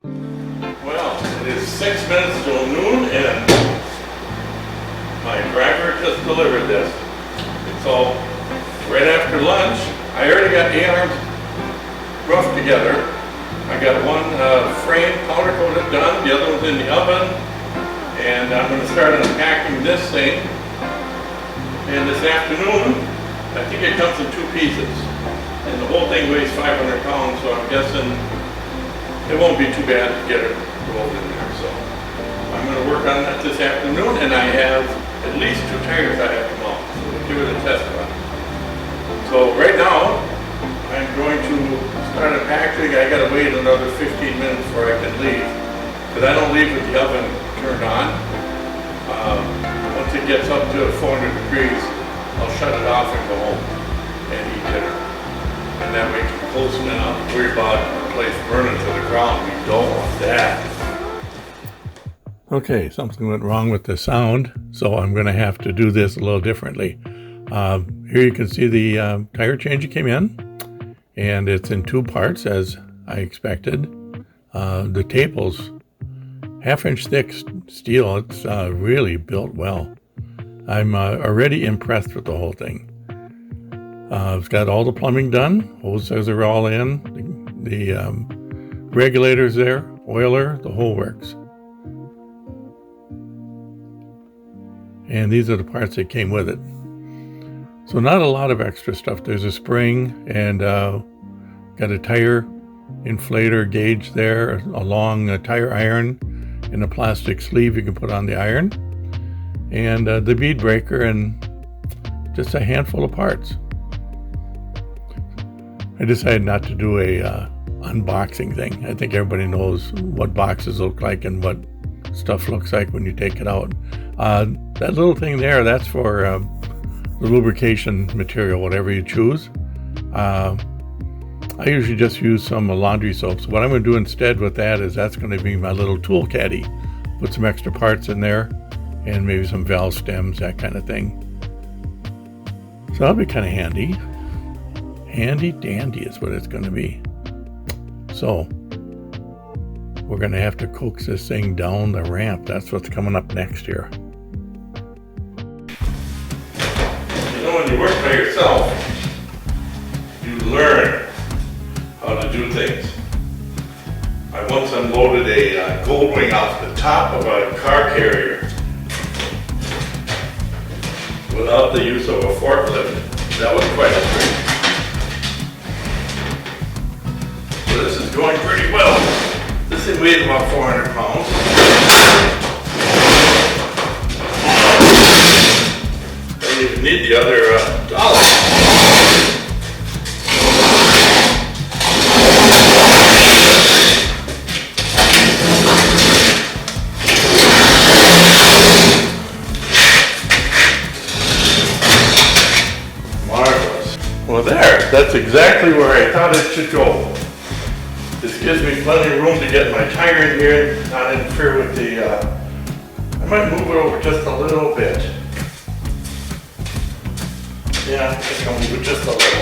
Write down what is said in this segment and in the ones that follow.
Well, it is 6 minutes till noon and my driver just delivered this. It's all right after lunch. I already got the arms roughed together. I got one frame powder coated done, the other one's in the oven, and I'm going to start unpacking this thing. And this afternoon, I think it comes in 2 pieces. And the whole thing weighs 500 pounds, so I'm guessing it won't be too bad to get it rolled in there. So I'm going to work on that this afternoon, and I have at least 2 tires I have to mount. So we'll give it a test run. So right now, I'm going to start unpacking. I got to wait another 15 minutes before I can leave, because I don't leave with the oven turned on. Once it gets up to 400 degrees, I'll shut it off and go home and eat dinner. And that way it's close enough to worry about the place burning to the ground. We don't want that. Okay, something went wrong with the sound, so I'm going to have to do this a little differently. Here you can see the tire change came in, and it's in 2 parts as I expected. The table's 1/2-inch thick steel. It's really built well. I'm already impressed with the whole thing. It's got all the plumbing done. Hoses are all in. The regulators there, oiler, the whole works. And these are the parts that came with it. So not a lot of extra stuff. There's a spring and got a tire inflator gauge there, a long tire iron, and a plastic sleeve you can put on the iron, and the bead breaker, and just a handful of parts. I decided not to do a unboxing thing. I think everybody knows what boxes look like and what stuff looks like when you take it out. That little thing there, that's for the lubrication material, whatever you choose. I usually just use some laundry soap. So what I'm going to do instead with that is that's going to be my little tool caddy. Put some extra parts in there and maybe some valve stems, that kind of thing. So that'll be kind of handy. Handy dandy is what it's going to be. So we're going to have to coax this thing down the ramp. That's what's coming up next here. You know, when you work by yourself, you learn how to do things. I once unloaded a gold wing off the top of a car carrier without the use of a forklift. That was quite a trick. So this is going pretty well. This thing weighs about 400 pounds. I don't even need the other dollar. Well, that's exactly where I thought it should go. This gives me plenty of room to get my tire in here and not interfere with the, I might move it over just a little bit. Yeah, I think I'll move it just a little.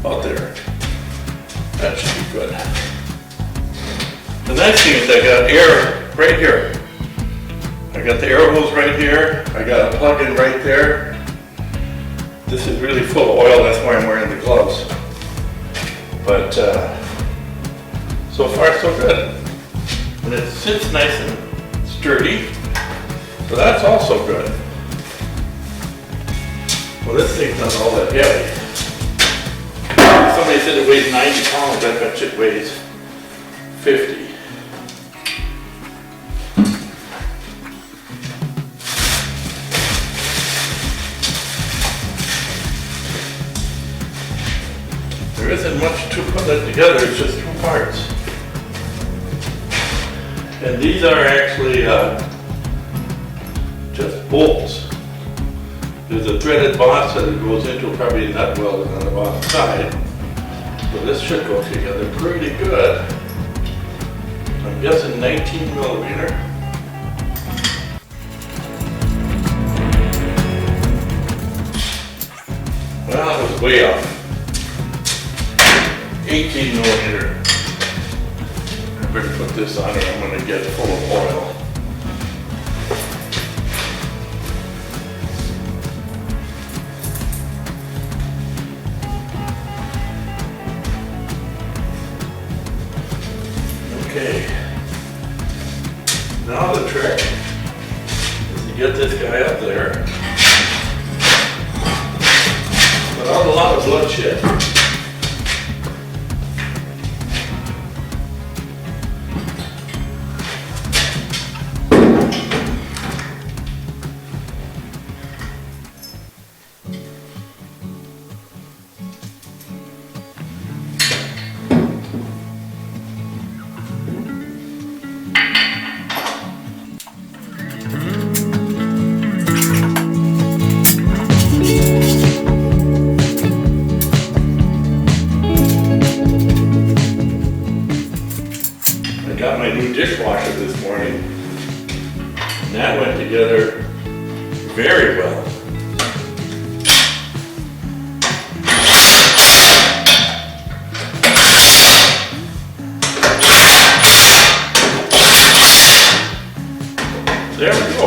Out there. That should be good. The nice thing is I got air right here. I got the air hose right here. I got a plug-in right there. This is really full of oil, that's why I'm wearing the gloves. But so far so good. And it sits nice and sturdy, so that's also good. Well, this thing's not all that heavy. Somebody said it weighs 90 pounds, I bet it weighs 50. There isn't much to put it together, it's just 2 parts. And these are actually just bolts. There's a threaded boss that it goes into, probably a nut welded on the bottom side. So this should go together pretty good. I'm guessing 19 millimeter. way up. 18 millimeter. I better put this on or I'm going to get full of oil. Okay. Now the trick is to get this guy up there without a lot of bloodshed. Got my new dishwasher this morning, and that went together very well. There we go.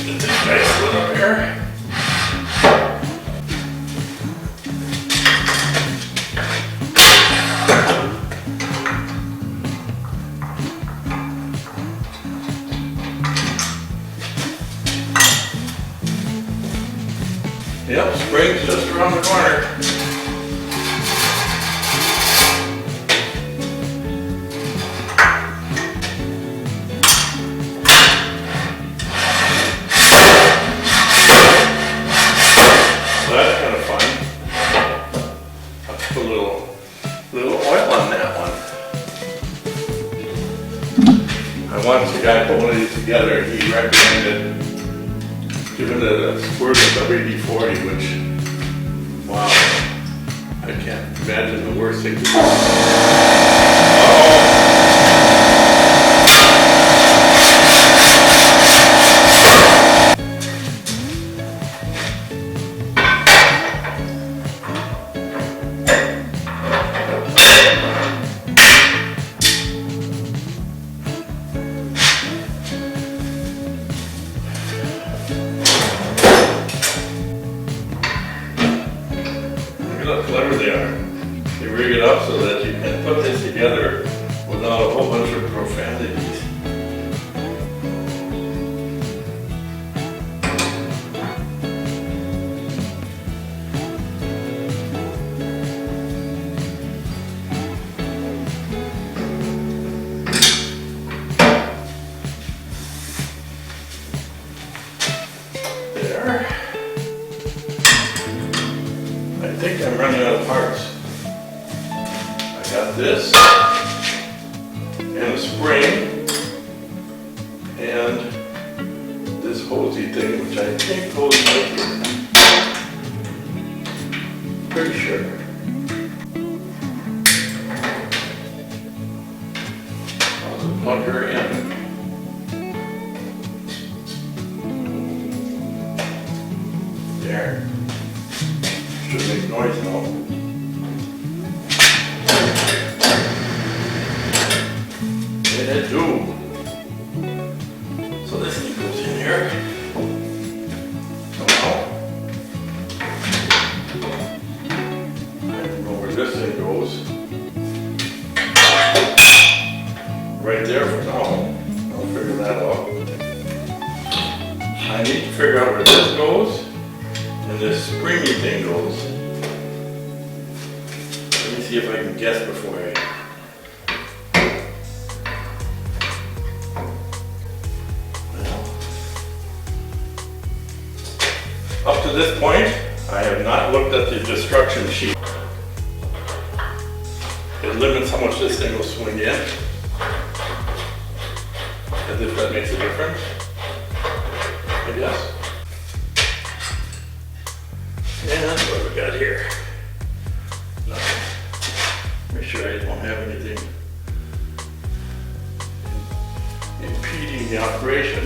Get this guy split up here. Yep, spring's just around the corner. So that's kind of fun. I'll put a little oil on that one. I watched the guy put one of these together. He recommended giving it a squirt of WD-40, which, wow, I can't imagine the worst thing to do. Look how clever they are. They rig it up so that you can put this together without a whole bunch of profanities. There. I think I'm running out of parts. I got this, and a spring, and this hosey thing, which I think goes right here. Pretty sure. I'll just plug her in. There. Should make noise now. And it do. So this thing goes in here. Somehow. I don't know where this thing goes. Right there for now. I'll figure that out. I need to figure out where this goes. And this springy thing goes. Let me see if I can guess before I... Well, up to this point, I have not looked at the instruction sheet. It limits how much this thing will swing in. As if that makes a difference, I guess. And what have we got here? Nothing. Make sure I don't have anything impeding the operation.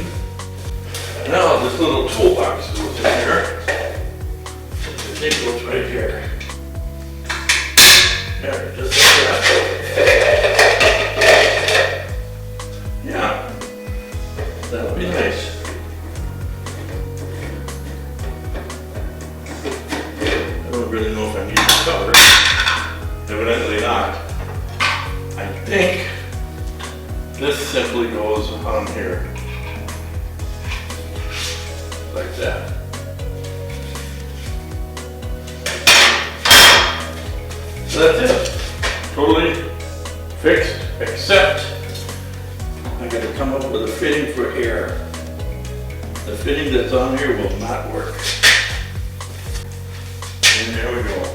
Now this little toolbox goes in here. It goes right here. There, just like that. Yeah, that'll be nice. I don't really know if I need the cover. Evidently not. I think this simply goes on here. Like that. So that's it. Totally fixed, except I gotta come up with a fitting for air. The fitting that's on here will not work. And there we go.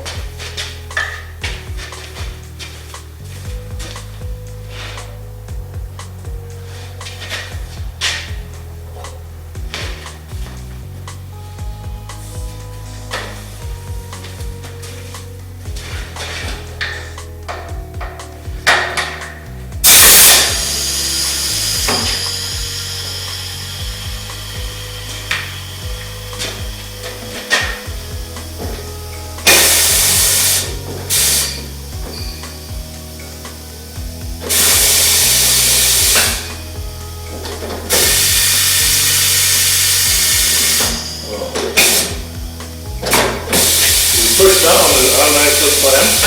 Push down, it automatically slams.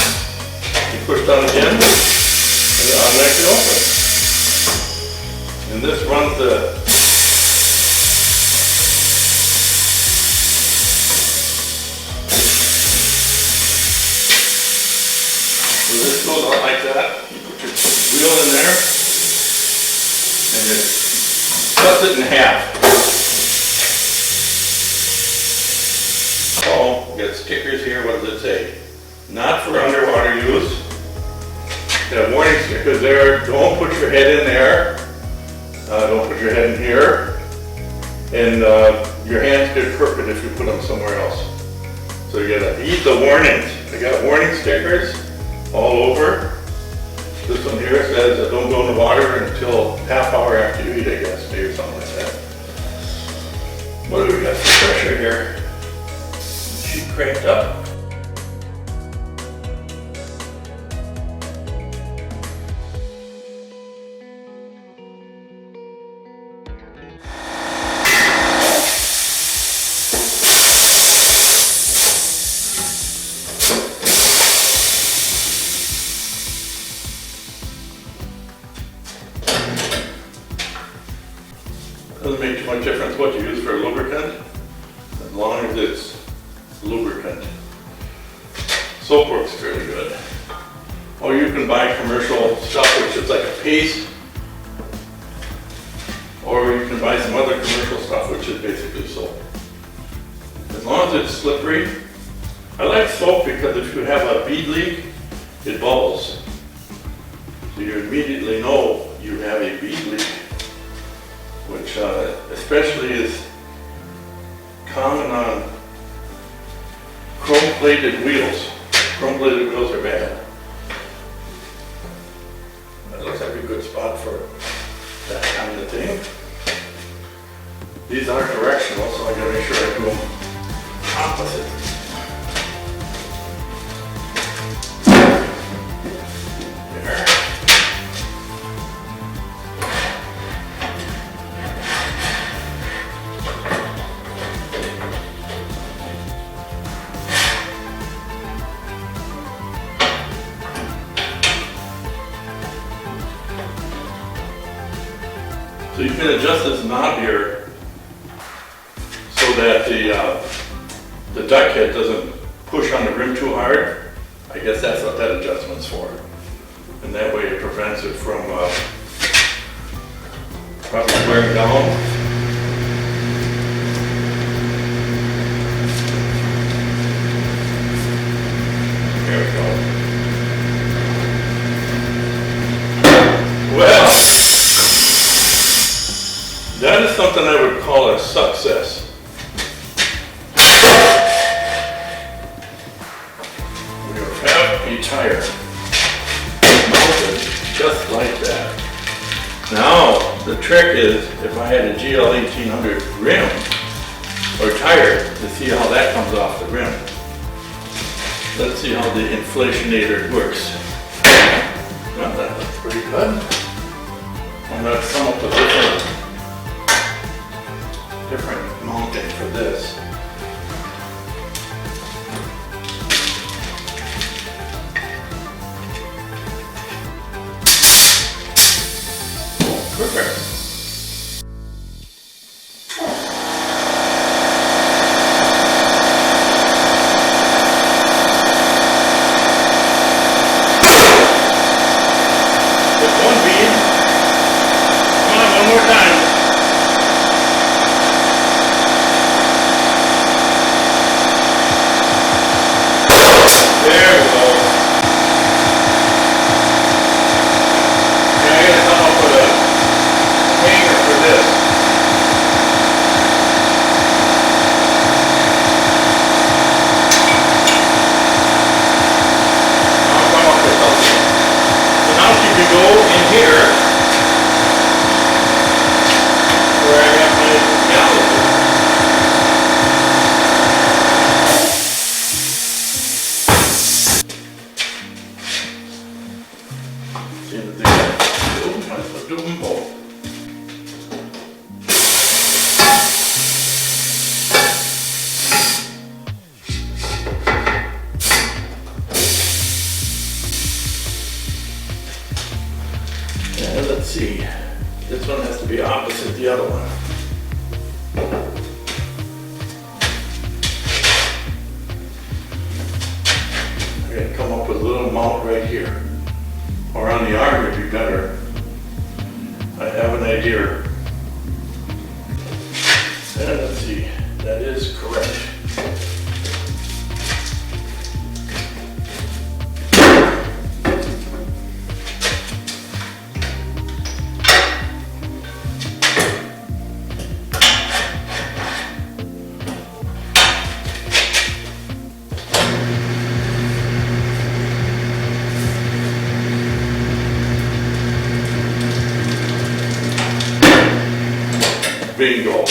You push down again, and it automatically opens. And this runs the so this goes out like that. You put your wheel in there, and it cuts it in half. Oh, we got stickers here. What does it say? Not for underwater use. They have warning stickers there. Don't put your head in there. Don't put your head in here. And your hands get crooked if you put them somewhere else. So you gotta heed the warnings. They got warning stickers all over. This one here says don't go in the water until half hour after you eat, I guess, maybe something like that. What do we got for pressure here? Sheet cranked up. Doesn't make too much difference what you use for a lubricant, as long as it's lubricant. Soap works really good. Or you can buy commercial stuff which is like a paste, or you can buy some other commercial stuff which is basically soap. As long as it's slippery. I like soap because if you have a bead leak, it bubbles. So you immediately know you have a bead leak, which especially is common on chrome-plated wheels. Chrome-plated wheels are bad. That looks like a good spot for that kind of thing. These are directional, so I gotta make sure I do them opposite. There. So you can adjust this knob here so that the duck head doesn't push on the rim too hard. I guess that's what that adjustment's for. And that way it prevents it from probably wearing down. There we go. Well, that is something I would call a success. We have a tire mounted just like that. Now, the trick is if I had a GL 1800 rim or tire to see how that comes off the rim. Let's see how the inflationator works. Well, that looks pretty good. I'm going to come up with different mounting for this. Perfect. And let's see, this one has to be opposite the other one. I'm going to come up with a little mount right here. Or on the arm would be better. I have an idea. And let's see, that is correct. Bingo.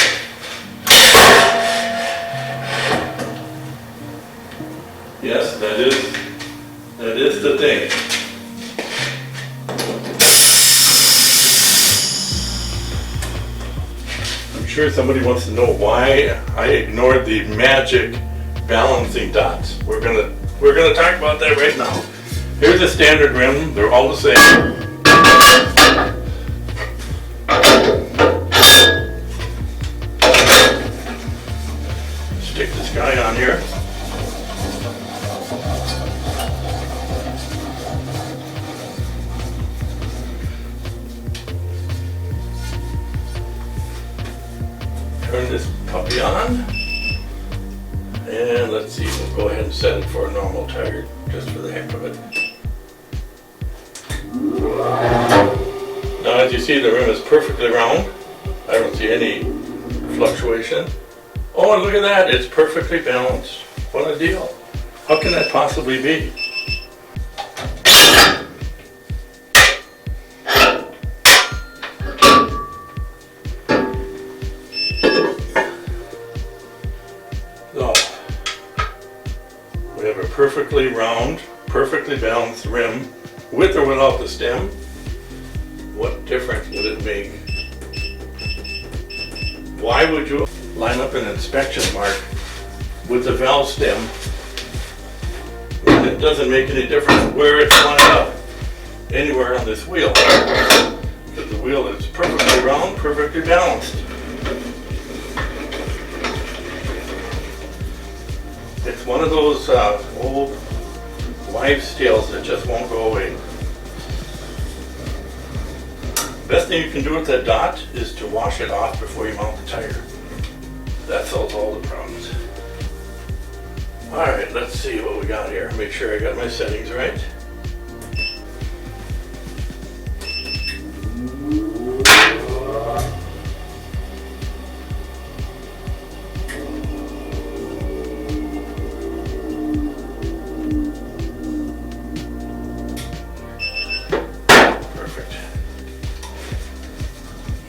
Yes, that is the thing. I'm sure somebody wants to know why I ignored the magic balancing dots. We're gonna talk about that right now. Here's a standard rim, they're all the same. Stick this guy on here. Turn this puppy on. And let's see, we'll go ahead and set it for a normal tire, just for the heck of it. Now as you see, the rim is perfectly round. I don't see any fluctuation. Oh, and look at that, it's perfectly balanced. What a deal. How can that possibly be? So, we have a perfectly round, perfectly balanced rim, with or without the stem. What difference would it make? Why would you line up an inspection mark with the valve stem when it doesn't make any difference where it's lined up anywhere on this wheel? Because the wheel is perfectly round, perfectly balanced. It's one of those old wives' tales that just won't go away. Best thing you can do with that dot is to wash it off before you mount the tire. That solves all the problems. Alright, let's see what we got here. Make sure I got my settings right.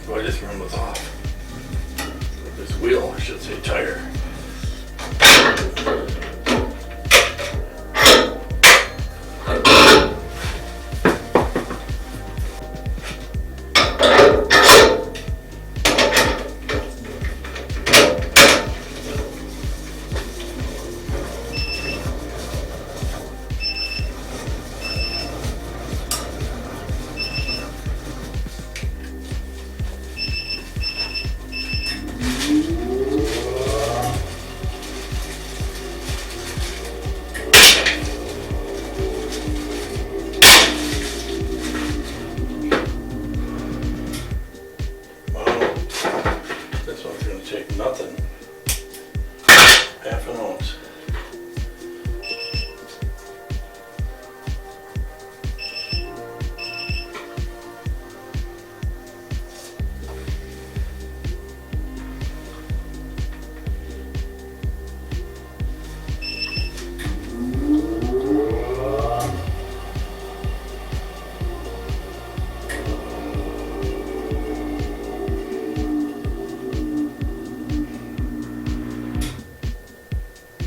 Boy, this rim was off. This wheel, I should say tire. nothing. Half an ounce.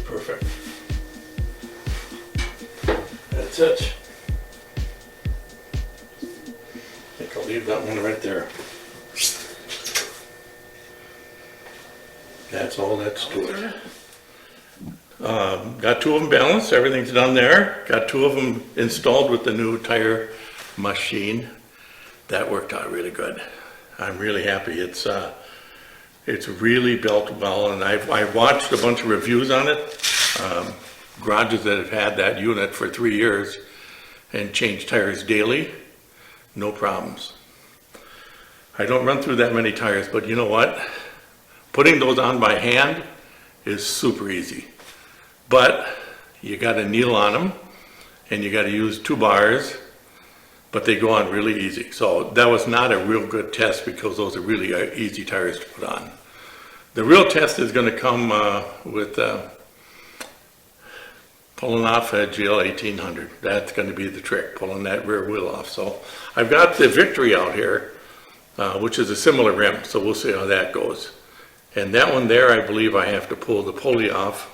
Perfect. That's it. I think I'll leave that one right there. That's all that's to it. Got two of them balanced, everything's done there. Got two of them installed with the new tire machine. That worked out really good. I'm really happy. It's really built well, and I've watched a bunch of reviews on it. Garages that have had that unit for 3 years and changed tires daily, no problems. I don't run through that many tires, but you know what? Putting those on by hand is super easy. But you got to kneel on them, and you got to use 2 bars, but they go on really easy. So that was not a real good test because those are really easy tires to put on. The real test is going to come with pulling off a GL 1800. That's going to be the trick, pulling that rear wheel off. So I've got the Victory out here, which is a similar rim, so we'll see how that goes. And that one there, I believe I have to pull the pulley off.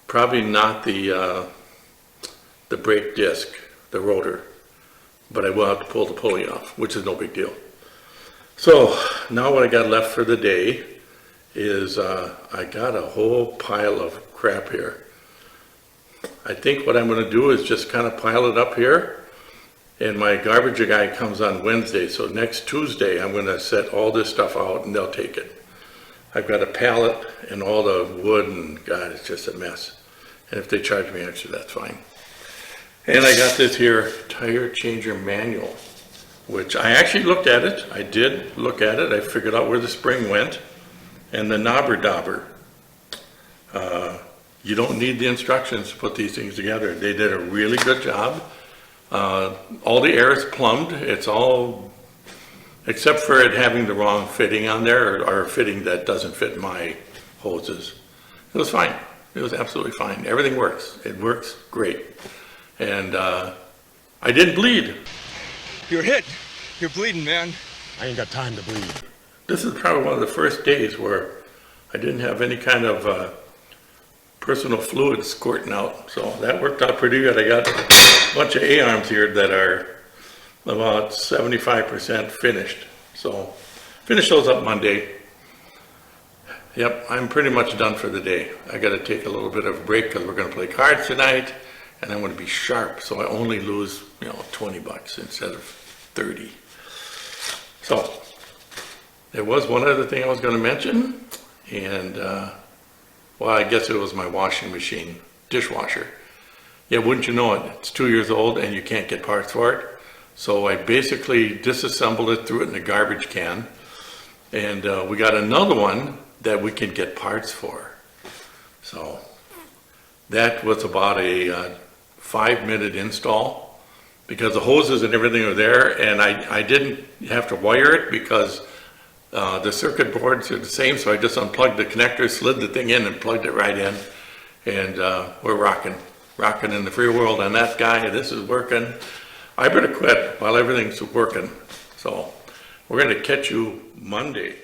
Probably not the brake disc, the rotor, but I will have to pull the pulley off, which is no big deal. So now what I got left for the day is I got a whole pile of crap here. I think what I'm going to do is just kind of pile it up here, and my garbage guy comes on Wednesday, so next Tuesday I'm going to set all this stuff out and they'll take it. I've got a pallet and all the wood, and God, it's just a mess. And if they charge me extra, that's fine. And I got this here tire changer manual, which I actually looked at it. I did look at it. I figured out where the spring went and the knobber dauber. You don't need the instructions to put these things together. They did a really good job. All the air is plumbed. It's all, except for it having the wrong fitting on there, or a fitting that doesn't fit my hoses. It was fine. It was absolutely fine. Everything works. It works great. And I didn't bleed. You're hit. You're bleeding, man. I ain't got time to bleed. This is probably one of the first days where I didn't have any kind of personal fluid squirting out. So that worked out pretty good. I got a bunch of A-arms here that are about 75% finished. So finish those up Monday. Yep, I'm pretty much done for the day. I got to take a little bit of a break because we're going to play cards tonight, and I'm going to be sharp, so I only lose, $20 instead of 30. So there was one other thing I was going to mention, and well, I guess it was my washing machine, dishwasher. Yeah, wouldn't you know it? It's 2 years old, and you can't get parts for it. So I basically disassembled it, threw it in a garbage can, and we got another one that we can get parts for. So that was about a 5-minute install because the hoses and everything are there, and I didn't have to wire it because the circuit boards are the same, so I just unplugged the connector, slid the thing in and plugged it right in, and we're rocking in the free world on that guy. This is working. I better quit while everything's working. So we're going to catch you Monday.